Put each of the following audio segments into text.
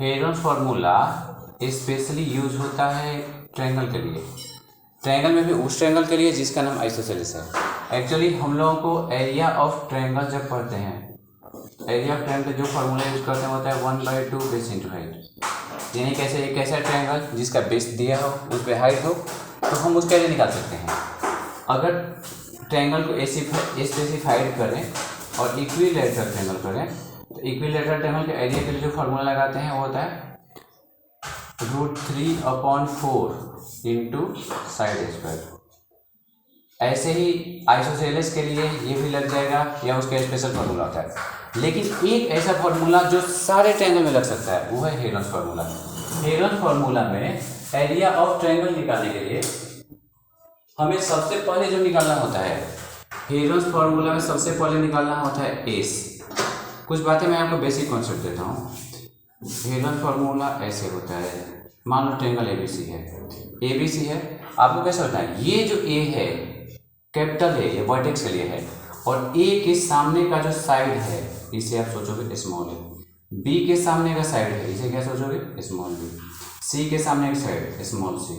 Heron's formula specially use होता है triangle के लिए, ट्रायंगल में भी उस ट्रायंगल के लिए जिसका नाम आइसोसेलेस है। एक्चुअली हम लोगों को एरिया ऑफ ट्रायंगल जब पढ़ते हैं, एरिया ऑफ ट्रायंगल जो फार्मूला यूज करते हैं होता है 1/2 बेस इंटू हाइट। यानी कैसे एक ऐसा ट्रायंगल जिसका बेस दिया हो उस पर हाइट हो तो हम उसका एरिया निकाल सकते हैं। अगर ट्रायंगल को स्पेसिफाइड करें और इक्विलैटरल ट्रायंगल करें तो इक्विलैटरल ट्रायंगल के एरिया के लिए जो फार्मूला लगाते हैं वो होता है √3/4 इंटू साइड स्क्वायर। ऐसे ही आइसोसेलेस के लिए ये भी लग जाएगा या उसका स्पेशल फार्मूला होता है। लेकिन एक ऐसा फार्मूला जो सारे ट्रायंगल में लग सकता है वो है हेरोन्स फार्मूला। हेरोन्स फार्मूला में एरिया ऑफ ट्रायंगल निकालने के लिए हमें सबसे पहले जो निकालना होता है, हेरोन्स फार्मूला में सबसे पहले निकालना होता है एस। कुछ बातें मैं आपको बेसिक कॉन्सेप्ट देता हूँ। हेरोन्स फार्मूला ऐसे होता है, मान लो ट्रायंगल एबीसी है, एबीसी है, आपको कैसे होता है, ये जो ए है कैपिटल ए, ये वर्टेक्स के लिए है, और ए के सामने का जो साइड है इसे आप सोचोगे स्मॉल है, बी के सामने का साइड है इसे क्या सोचोगे स्मॉल बी, सी के सामने का साइड स्मॉल सी।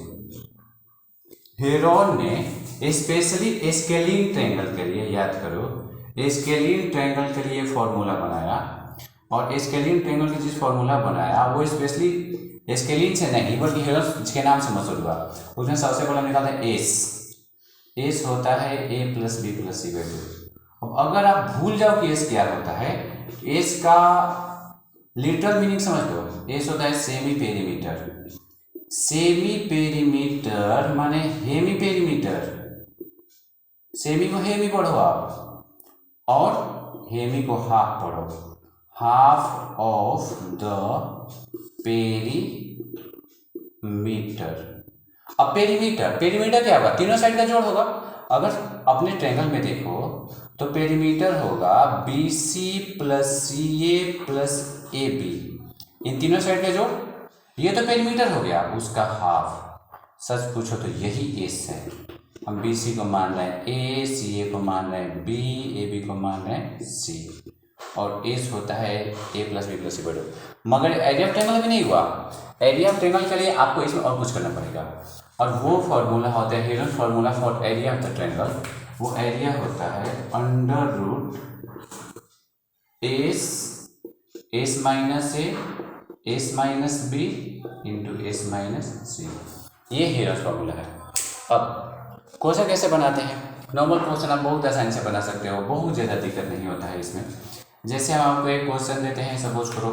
हेरोन ने स्पेशली स्केलिंग ट्रायंगल के लिए, याद करो, स्केलिंग ट्रायंगल के लिए फॉर्मूला बनाया, और स्केलिंग ट्रायंगल के जिस फॉर्मूला बनाया वो स्पेशली स्केलिंग से नहीं बल्कि हेरोन के नाम से मशहूर हुआ। उसमें सबसे पहले निकालते हैं एस। एस होता है a plus B plus C by 2। अब अगर आप भूल जाओ कि एस क्या होता है, एस का लिटरल मीनिंग समझ लो, एस होता है सेमी पेरीमीटर। सेमी पेरीमीटर माने हेमी पेरीमीटर। सेमी को हेमी पढ़ो आप, और हेमी को हाफ पढ़ो, हाफ ऑफ द पेरीमीटर। अब पेरीमीटर, पेरीमीटर क्या होगा, तीनों साइड का जोड़ होगा। अगर अपने ट्रायंगल में देखो तो पेरीमीटर होगा B C plus C A plus A B, इन तीनों साइड का जोड़, ये तो पेरीमीटर हो गया। उसका हाफ, सच पूछो तो यही एस है। हम बी सी को मान रहे हैं ए, सी ए को मान रहे हैं बी, ए बी को मान रहे हैं सी, और एस होता है A plus B plus C by 2। मगर एरिया ऑफ ट्रायंगल भी नहीं हुआ। एरिया ऑफ ट्रायंगल के लिए आपको इसमें और कुछ करना पड़ेगा, और वो फार्मूला होता है Heron's formula for area of the triangle. वो एरिया होता है अंडर रूट एस माइनस ए, S minus B into S minus C. ये हेरोन्स फार्मूला है। अब क्वेश्चन कैसे बनाते हैं, नॉर्मल क्वेश्चन आप बहुत आसानी से बना सकते हो, बहुत ज़्यादा दिक्कत नहीं होता है इसमें। जैसे हम आपको एक क्वेश्चन देते हैं, सपोज करो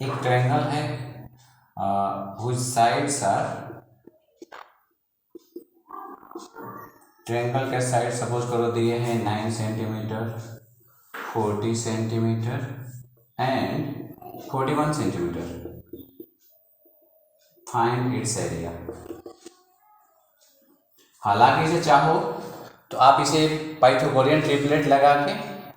एक ट्रायंगल है whose sides are, ट्रायंगल के साइड सपोज करो दिए हैं 9 centimetre, 40 centimetre and 41 centimetre. Find its area. हालांकि इसे चाहो तो आप इसे पाइथागोरियन ट्रिपलेट लगा के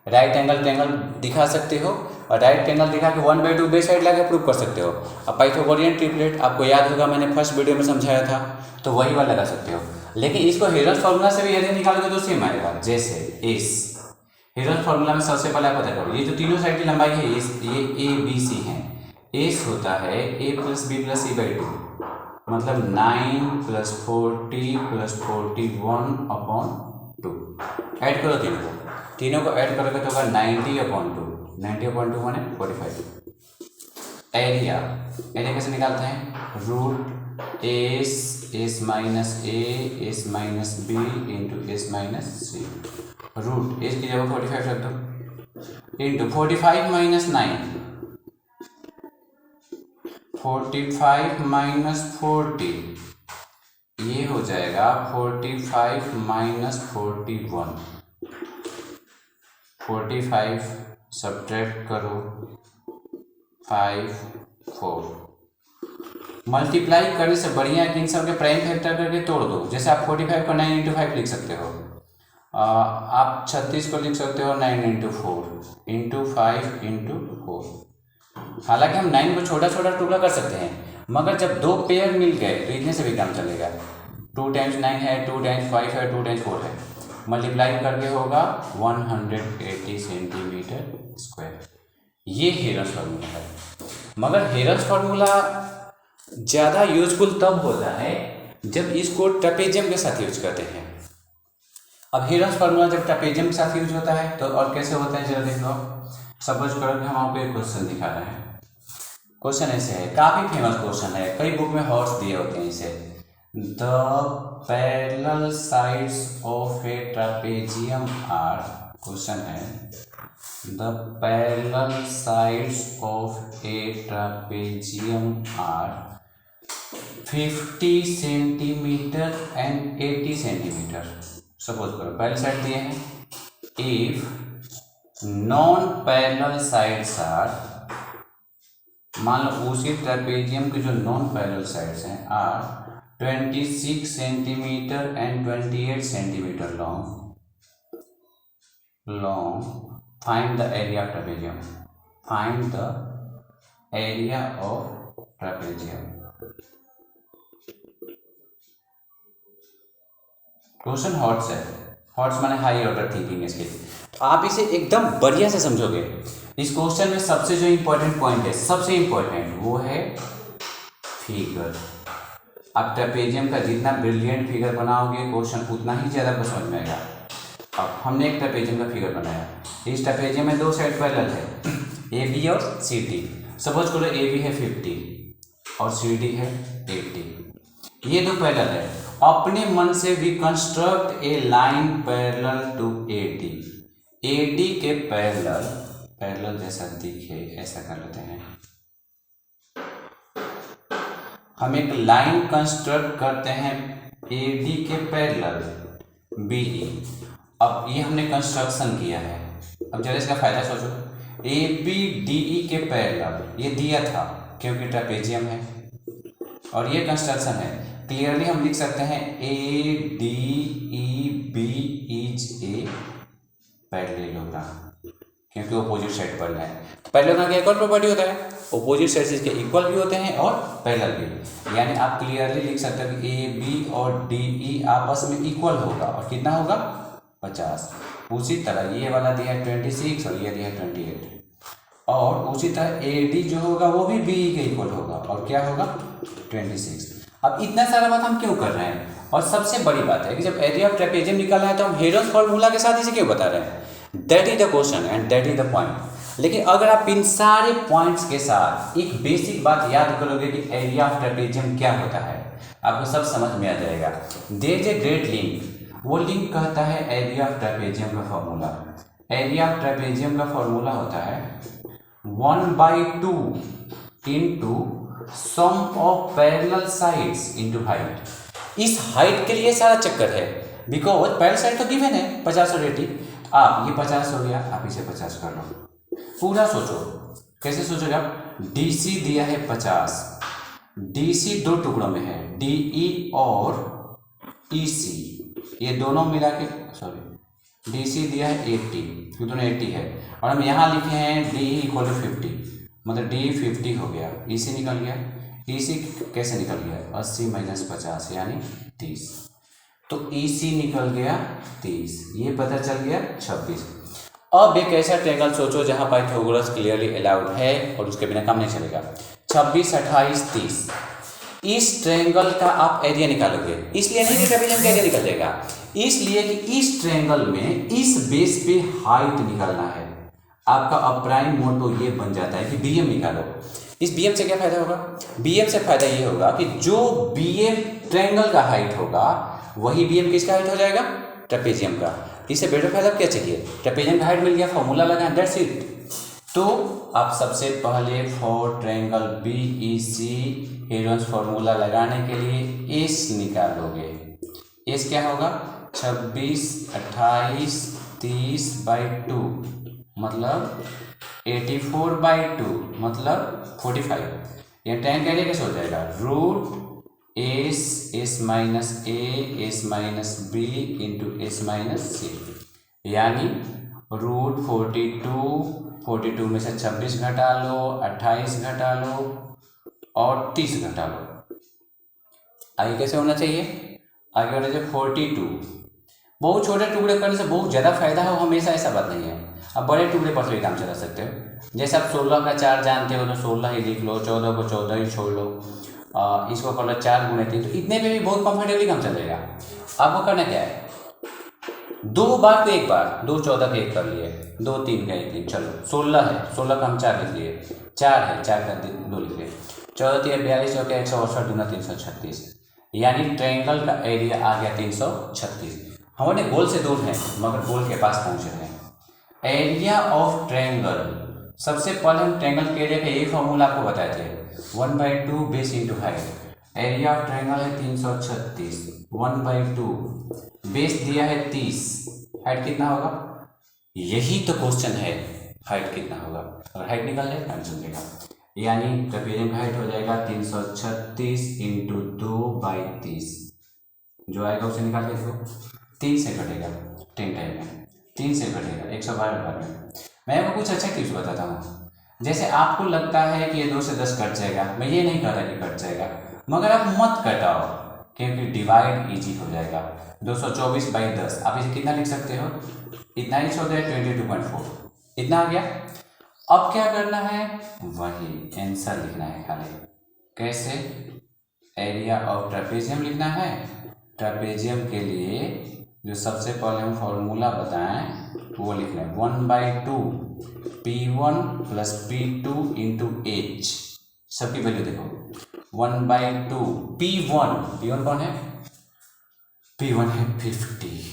राइट एंगल ट्रायंगल दिखा सकते हो, और राइट एंगल दिखा के 1/2 बेस साइड लगा के प्रूव कर सकते हो। अब पाइथागोरियन ट्रिपलेट आपको याद होगा, मैंने फर्स्ट वीडियो में समझाया था, तो वही वाला लगा सकते हो। लेकिन इसको हेरोन्स फार्मूला से भी एरिया निकालोगे तो सेम आएगा। जैसे एस, हेरोन्स फार्मूला में सबसे पहले आप पता करो ये जो तीनों साइड की लंबाई है ये ए बी सी है। एस होता है A plus B plus C by 2, मतलब 9 प्लस 40 प्लस 41/2। ऐड करो तीनों को ऐड करोगे तो होगा 90/2। 90/2 माने 45। एरिया कैसे निकालते हैं, root S minus A S minus B into S minus c. Root s की जगह 45 रख दो, इंटू 45 माइनस 9, 45 माइनस 40, ये हो जाएगा 45 माइनस 41। 45 सब्ट्रैक्ट करो 5 4। मल्टीप्लाई करने से बढ़िया है कि इन सब के प्राइम फैक्टर करके तोड़ दो। जैसे आप 45 को 9 इंटू 5 लिख सकते हो, आप 36 को लिख सकते हो 9 इंटू 4 इंटू 5 इंटू 4। हालांकि हम 9 को छोटा छोटा टुकड़ा कर सकते हैं, मगर जब दो पेयर मिल गए तो इतने से भी काम चलेगा। 2 टाइम्स 9 है, 2 टाइम्स 5 है, 2 टाइम्स 4 है, मल्टीप्लाई करके होगा 180 सेंटीमीटर स्क्वायर। ये हेरोन्स फार्मूला है। मगर हेरल्स फार्मूला ज़्यादा यूजफुल तब होता है जब इसको ट्रेपेजियम के साथ यूज करते हैं। अब हेरल्स फार्मूला जब ट्रेपेजियम के साथ यूज होता है तो और कैसे होता है जरा देख लो। सपोज करो कि हम आपको एक क्वेश्चन दिखा रहे हैं। क्वेश्चन ऐसे है, काफ़ी फेमस क्वेश्चन है, कई बुक में हॉर्स दिए होते हैं इसे। The parallel sides of a trapezium are, question है the parallel sides of a trapezium are 50 centimetre and 80 centimetre. Suppose करो पहले साइड दिए हैं, if non parallel sides are, मान लो उसी ट्रेपेजियम के जो नॉन पैरेलल साइड्स हैं are 26 centimetre and 28 centimetre long, find the area of trapezium, find the area of trapezium. Question HOTS है, हॉट्स माने हाई ऑर्डर थिंकिंग इसके, तो आप इसे एकदम बढ़िया से समझोगे। इस क्वेश्चन में सबसे जो इम्पोर्टेंट पॉइंट है, सबसे इम्पोर्टेंट वो है फिगर। आप ट्रेपेजियम का जितना ब्रिलियंट फिगर बनाओगे क्वेश्चन उतना ही ज़्यादा आपको समझ में आएगा। अब हमने एक ट्रेपेजियम का फिगर बनाया, इस ट्रेपेजियम में दो साइड पैरेलल है, ए बी और सी डी। सपोज करो ए बी है 50 और सी डी है 80, ये दो पैरेलल है। अपने मन से we construct a line parallel to A D के पैरेलल जैसा दिखे ऐसा कर लेते हैं। हम एक लाइन कंस्ट्रक्ट करते हैं ए डी के पैरेलल बी ई। अब ये हमने कंस्ट्रक्शन किया है, अब जरा इसका फायदा सोचो। ए बी डी ई के पैरेलल ये दिया था क्योंकि ट्रेपेजियम है, और ये कंस्ट्रक्शन है। क्लियरली हम लिख सकते हैं A D E B is a parallelogram, क्योंकि अपोजिट साइड पैरेलल है। पैरेललोग्राम का एक और प्रॉपर्टी होता है, अपोजिट साइड इसके इक्वल भी होते हैं और पैरेलल भी। यानी आप क्लियरली लिख सकते हो कि ए बी और डी ई आपस में इक्वल होगा, और कितना होगा 50। उसी तरह ये वाला दिया है 26 और ये दिया है 28, और उसी तरह ए डी जो होगा वो भी बी ई के इक्वल होगा, और क्या होगा 26। अब इतना सारा बात हम क्यों कर रहे हैं? और सबसे बड़ी बात है कि जब एरिया ऑफ ट्रेपेजियम निकालना है तो हम हेरल्स फार्मूला के साथ इसे क्यों बता रहे हैं? That is the question and that is the point. लेकिन अगर आप इन सारे पॉइंट्स के साथ एक बेसिक बात याद करोगे कि एरिया ऑफ ट्रेपेजियम क्या होता है, आपको सब समझ में आ जाएगा। There is a great link, वो लिंक कहता है एरिया ऑफ ट्रेपेजियम का फॉर्मूला। एरिया ऑफ ट्रेपेजियम का फॉर्मूला होता है 1/2 into sum of parallel sides into height. इस हाइट के लिए सारा चक्कर है, बिकॉज पैरेलल साइड तो गिवन है 50 और 80। आप ये 50 हो गया, आप इसे 50 कर लो। पूरा सोचो, कैसे सोचोगे आप? डी सी दिया है 50, डी सी दो टुकड़ों में है, डी ई और ई सी, ये दोनों मिला के, सॉरी डी सी दिया है 80, ये दोनों 80 है, और हम यहाँ लिखे हैं डी ई इक्वल टू 50, मतलब डी 50 हो गया, ई सी निकल गया। ई सी कैसे निकल गया? 80 - 50 यानी 30, तो ई सी निकल गया 30, ये पता चल गया 26। अब एक ऐसा ट्रायंगल सोचो जहाँ पाइथागोरस क्लियरली अलाउड है और उसके बिना काम नहीं चलेगा। 26, 28, 30, इस ट्रायंगल का आप एरिया निकालोगे, इसलिए नहीं कि ट्रेपेजियम का एरिया निकल जाएगा, इसलिए कि इस ट्रायंगल में इस बेस पे हाइट निकालना है। आपका अब प्राइम मोटो ये बन जाता है कि बीएम निकालो। इस बीएम से क्या फायदा होगा? बीएम से फायदा ये होगा कि जो बीएम ट्रायंगल का हाइट होगा वही बीएम किसका हाइट हो जाएगा? ट्रेपेजियम का। इससे बेटर फायदा क्या चाहिए? ट्रेपेजियम का हाइट मिल गया, फॉर्मूला लगा, दैट्स इट। तो आप सबसे पहले for triangle B E C Heron's formula लगाने के लिए एस निकालोगे। एस क्या होगा? 26, 28, 30/2 मतलब 84/2 मतलब 45। यह टैन का एरिया कैसे हो जाएगा? Root S S minus A S minus B into S minus C, यानी रूट 42 में से 26 घटा लो, 28 घटा लो और 30 घटा लो। आगे कैसे होना चाहिए? आगे होना चाहिए 42 बहुत छोटे टुकड़े करने से बहुत ज़्यादा फायदा हो हमेशा ऐसा बात नहीं है। अब बड़े टुकड़े पर भी काम चला सकते हो। जैसे आप 16 का 4 जानते हो तो 16 ही लिख लो, 14 को 14 ही छोड़ लो, इसको कर लो 4 गुणे 3, तो इतने पे भी बहुत कंफर्टेबली काम चलेगा। आपको करना क्या है, 2 बार को 1 बार, 2 14 का 1 कर लिए, 2 3 का 1 3, चलो 16 है, 16 का हम 4 लिख लिए, 4 है 4 का 2 लिख लिए, 14 3 42 और 168 दूना 336, यानी ट्रायंगल का एरिया आ गया 336। हमारे गोल से दूर है मगर गोल के पास पहुंचे हैं। एरिया ऑफ ट्रायंगल, सबसे पहले हम ट्रायंगल के एरिया का यही फॉर्मूला आपको बताए थे, 1/2 base into height. Area of triangle है 336, 1/2 बेस दिया है 30, हाइट कितना होगा, यही तो क्वेश्चन है, हाइट कितना होगा। अगर हाइट निकाल ले आंसर देगा, यानी ट्रेपेजियम का हाइट हो जाएगा 336 इंटू 2/30, जो आएगा उसे निकाल के देखो, 3 से घटेगा 10 टाइम में, 3 से घटेगा 112 बार में। मैं आपको कुछ अच्छा टिप्स बताता हूँ। जैसे आपको लगता है कि ये 2 से 10 कट जाएगा, मैं ये नहीं कह रहा कि कट जाएगा, मगर आप मत कटाओ क्योंकि डिवाइड इजी हो जाएगा। 224/10 आप इसे कितना लिख सकते हो, इतना ही छोड़ दिया 22.4, इतना आ गया। अब क्या करना है, वही आंसर लिखना है खाली। कैसे, एरिया ऑफ ट्रेपेजियम लिखना है। ट्रेपेजियम के लिए जो सबसे पहले हम फॉर्मूला बताएं वो लिखना है 1/2 P1 plus P2 into H। सबकी वैल्यू देखो, 1/2 P1 कौन है, P1 है 50,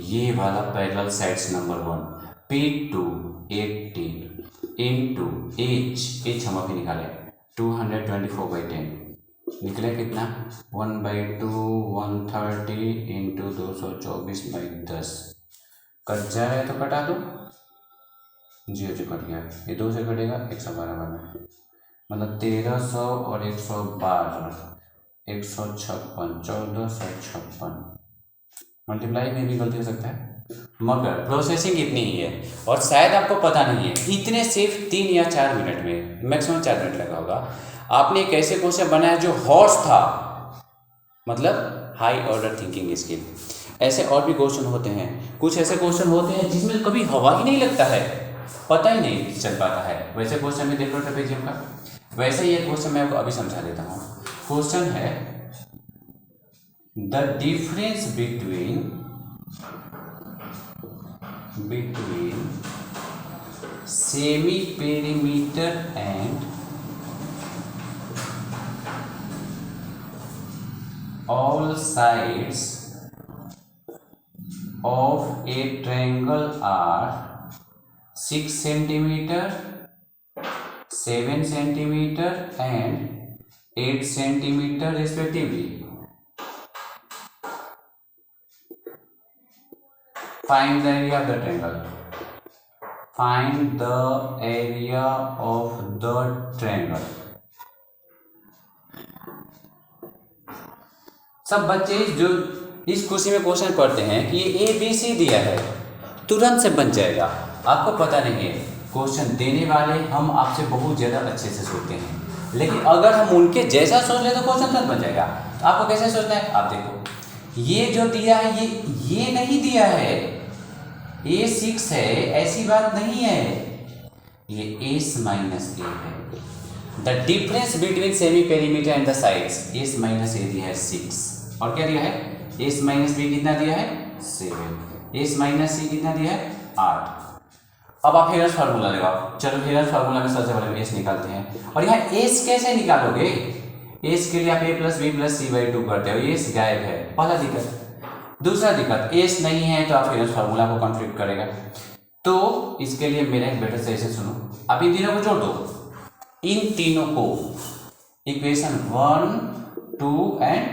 ये वाला parallel sides number 1, P2 80 into H हम अभी निकाले 224/10, निकले कितना 1/2 130 इंटू 224/10, कट जाए तो कटा दो, 0 से कट गया, ये 2 से कटेगा 112 बार में, मतलब 1300 और 112 156, 1456, मल्टीप्लाई में भी गलती हो सकता है, मगर प्रोसेसिंग इतनी ही है और शायद आपको पता नहीं है, इतने सिर्फ 3 या 4 मिनट में, मैक्सिमम 4 मिनट लगा होगा, आपने एक ऐसे क्वेश्चन बनाया जो हॉर्स था, मतलब हाई ऑर्डर थिंकिंग स्किल। ऐसे और भी क्वेश्चन होते हैं, कुछ ऐसे क्वेश्चन होते हैं जिसमें कभी हवा ही नहीं लगता है, पता ही नहीं चल पाता है, वैसे क्वेश्चन में देख लो ट्रेपेजियम का। वैसे ही एक क्वेश्चन मैं आपको अभी समझा देता हूँ। क्वेश्चन है the difference between semi perimeter and all sides of a triangle are 6 centimeter, 7 centimeter and 8 centimeter respectively. Find the area of the triangle. Find the area of the triangle. सब बच्चे जो इस खुशी में क्वेश्चन पढ़ते हैं कि ये ABC दिया है, तुरंत से बन जाएगा, आपको पता नहीं है क्वेश्चन देने वाले हम आपसे बहुत ज़्यादा अच्छे से सोचते हैं, लेकिन अगर हम उनके जैसा सोच ले तो क्वेश्चन तुरंत बन जाएगा। तो आपको कैसे सोचना है, आप देखो ये जो दिया है ये नहीं दिया है, ये 6 है, ऐसी बात नहीं है, ये S माइनस A है। The difference between semi perimeter and the sides, S minus A दिया है 6, और क्या दिया है, S माइनस B कितना दिया है 7, S माइनस C कितना दिया है 8। अब आप हेयर्स फार्मूला लगाओ, चलो हेयर्स फार्मूला में सबसे पहले S निकालते हैं। और यहाँ S कैसे निकालोगे, S के लिए आप A plus B plus C/2 करते हो, S गायब है, पहला दिक्कत। दूसरा दिक्कत, S नहीं है तो आप हेयर्स फार्मूला को कॉन्फ्लिक्ट करेगा, तो इसके लिए मेरा एक बेटर से सुनो, आप इन तीनों को जोड़ दो, इन तीनों को इक्वेशन 1 2 एंड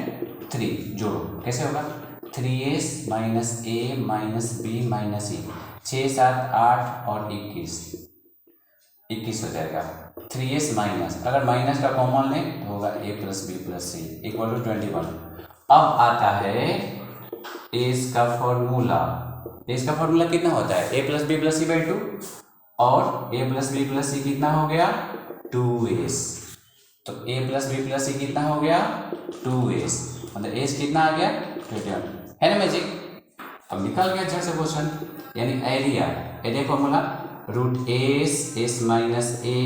3 जोड़ो, कैसे होगा 3S minus A minus B minus C, 6 7 8 और 21 हो जाएगा। 3S माइनस, अगर माइनस का कॉमन लें तो होगा A plus B plus C equal to 21। अब आता है S का फॉर्मूला, S का फॉर्मूला कितना होता है, A plus B plus C/2, और A plus B plus C कितना हो गया 2S, तो A plus B plus C कितना हो गया 2S, मतलब S कितना आ गया 21, है ना मैजिक। अब निकल गया झट से क्वेश्चन, यानी area formula root S minus A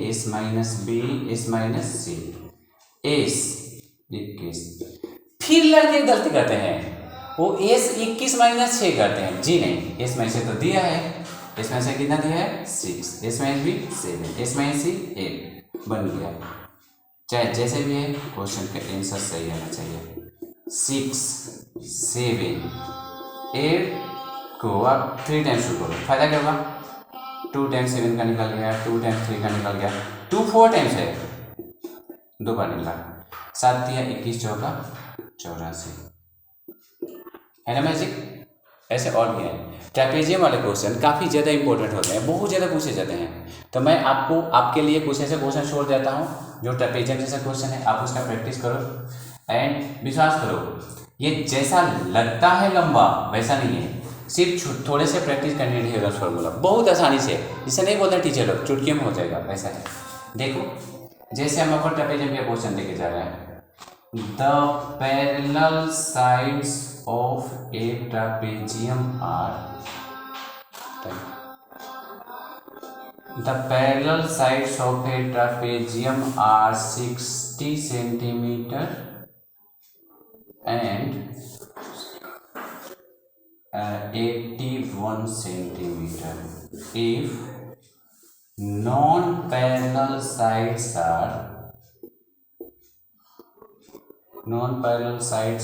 S minus b s minus c s 21। फिर लड़के गलती करते हैं, वो एस 21 माइनस 6 करते हैं। जी नहीं, एस माइनस से तो दिया है, एस माइनस से कितना दिया है 6, S minus B 7, S minus C 8 बन गया। चाहे जैसे भी है क्वेश्चन का आंसर सही आना चाहिए। 6 7 8 को आप 3 टाइम्स शुरू करो, फायदा क्या होगा? 2 टाइम्स 7 का निकल गया, 2 टाइम्स 3 का निकल गया, 2 4 टाइम्स है, 2 बार निकला। 7 या 21 चौका 84 है ना मैजिक। ऐसे और भी हैं। ट्रेपेजियम वाले क्वेश्चन काफ़ी ज़्यादा इंपॉर्टेंट होते हैं, बहुत ज़्यादा पूछे जाते हैं। तो मैं आपको आपके लिए कुछ ऐसे क्वेश्चन छोड़ देता हूँ जो ट्रेपेजियम जैसा क्वेश्चन है, आप उसका प्रैक्टिस करो एंड विश्वास करो ये जैसा लगता है लंबा वैसा नहीं है, सिर्फ थोड़े से प्रैक्टिस करने के लिए फॉर्मूला बहुत आसानी से, जिसे नहीं बोलते टीचर लोग चुटकी में हो जाएगा, वैसा है। देखो जैसे हम आपको ट्रेपेजियम का क्वेश्चन देके जा रहे हैं, the parallel sides of a trapezium are, the parallel sides of a trapezium are 60 centimeter and 81 centimeter if non-parallel sides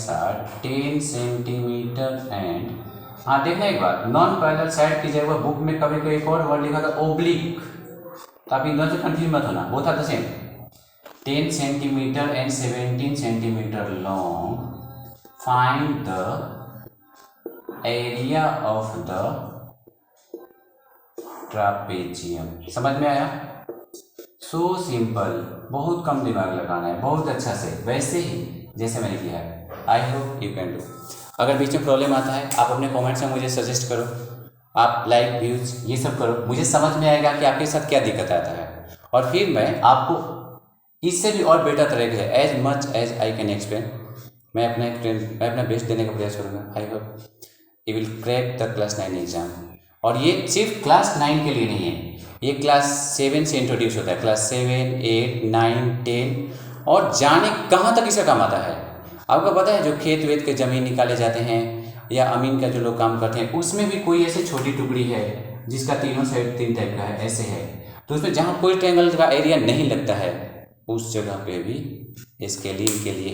are 10 centimeter and, हाँ देखना एक बार, नॉन पैरेलल साइड की जगह बुक में कभी कोई एक और वर्ड लिखा था ओब्लिक, तो आप इन दोनों से कंफ्यूज मत होना, वो था the same. 10 centimetre and 17 centimetre long, find the area of the trapezium. समझ में आया? सो सिंपल, बहुत कम दिमाग लगाना है, बहुत अच्छा से, वैसे ही जैसे मैंने किया है। आई होप यू कैन डू। अगर बीच में प्रॉब्लम आता है आप अपने कमेंट्स में मुझे सजेस्ट करो, आप लाइक व्यूज ये सब करो, मुझे समझ में आएगा कि आपके साथ क्या दिक्कत आता है, और फिर मैं आपको इससे भी और बेटर तरीके से as much as I can explain मैं अपना बेस्ट देने का प्रयास करूँगा। I hope you will crack the class 9 exam. और ये सिर्फ क्लास 9 के लिए नहीं है, ये क्लास 7 से इंट्रोड्यूस होता है, क्लास 7 8 9 10 और जाने कहाँ तक इसका काम आता है। आपको पता है जो खेत वेत के ज़मीन निकाले जाते हैं या अमीन का जो लोग काम करते हैं, उसमें भी कोई ऐसी छोटी टुकड़ी है जिसका तीनों साइड 3 टाइप का है, ऐसे है, तो उसमें जहाँ कोई ट्रायंगल का एरिया नहीं लगता है उस जगह पे भी स्केलिंग के लिए